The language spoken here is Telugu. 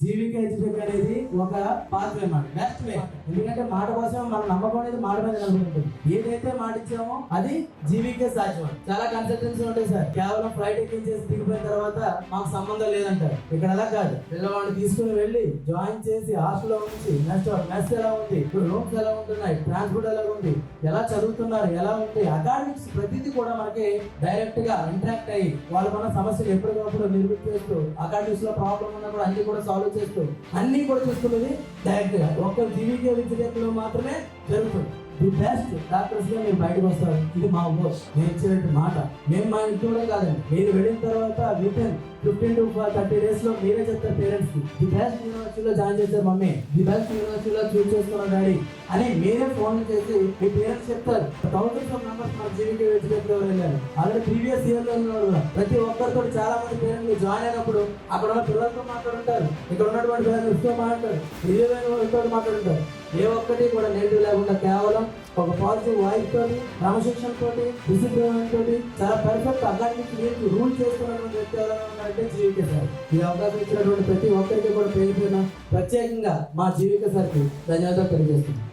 జీవిక ఎడ్యుకేషన్ అనేది ఒక పాత్ వే మాట, బెస్ట్ వే. ఎందుకంటే మాట కోసం మన నమ్మకం అనేది మాట మీద నిలబడుతుంది. ఏదైతే మాట ఇచ్చామో అది జీవికే సాధ్యం. చాలా కన్సల్టెన్సీ ఉంటాయి సార్, కేవలం ఫ్లైట్ ఎక్కించేసి దిగిపోయిన తర్వాత మాకు సంబంధం లేదంటారు. ఇక్కడ అలా కాదు, పిల్లవాడిని తీసుకుని వెళ్ళి జాయిన్ చేసి హాస్టల్లో ఉంచి నెక్స్ట్ మెస్ ఎలా ఉంది, ఇప్పుడు రూమ్స్ ఎలా ఉంటున్నాయి, ట్రాన్స్పోర్ట్ ఎలా ఉంది, ఎలా చదువుతున్నారు, ఎలా ఉంది, అకాడమిక్స్ ప్రతిదీ కూడా మనకి డైరెక్ట్ గా ఇంటరాక్ట్ అయ్యి వాళ్ళకున్న సమస్యలు ఎప్పటికప్పుడు నిర్మిట్ చేస్తూ, అకాడమిక్స్ లో ప్రాబ్లం ఉన్నా కూడా అన్ని కూడా సాల్వ్ చేస్తూ అన్ని కూడా చూసుకున్నది డైరెక్ట్ గా ఒక్క జీవికే విద్యార్థులు మాత్రమే జరుగుతుంది. ది బెస్ట్ డాక్టర్స్ గా మీరు బయటకు వస్తారు. ఇది మా వర్క్, నేను ఇచ్చినట్టు మాట. మేము మా ఇంట్లో కూడా కాదండి, మీరు వెళ్ళిన తర్వాత వితిన్ 15 to 30 days లో మీరే చెప్తారు పేరెంట్స్ కి, ది బెస్ట్ యూనివర్సిటీలో జాయిన్ చేశారు మమ్మీ, ది బెస్ట్ యూనివర్సిటీలో చూస్ చేసుకున్నాం డాడీ అని మీరే ఫోన్ చేసి మీ పేరెంట్స్ చెప్తారు. థౌసండ్స్ ఆఫ్ మెంబర్స్ మన జీవికే విద్యార్థులు వెళ్ళారు. అలాగే ప్రీవియస్ ఇయర్ లో ఉన్నారు. ప్రతి ఒక్కరితో చాలా మంది పేరెంట్స్ జాయిన్ అయినప్పుడు అక్కడ ఉన్న పిల్లలతో మాట్లాడుంటారు, ఇక్కడ ఉన్నటువంటి పేరెంట్స్ తో మాట్లాడారు, రిలీవైన వాళ్ళతో మాట్లాడుంటారు. ఏ ఒక్కటి కూడా నెగిటివ్ లేకుండా కేవలం ఒక పాజిటివ్ వాయిస్ తోటి, క్రమశిక్షణ తోటి, డిసిప్లిన్ తోటి చాలా పర్ఫెక్ట్ అకాడమిక్ రూల్ చేసుకున్నటువంటి వ్యక్తి ఎవరైనా ఉన్నారంటే జీవికే సార్. ఈ అవకాశం ఇచ్చినటువంటి ప్రతి ఒక్కరికి కూడా పేరు ప్రత్యేకంగా మా జీవికే సార్కి ధన్యవాదాలు తెలియజేస్తున్నాం.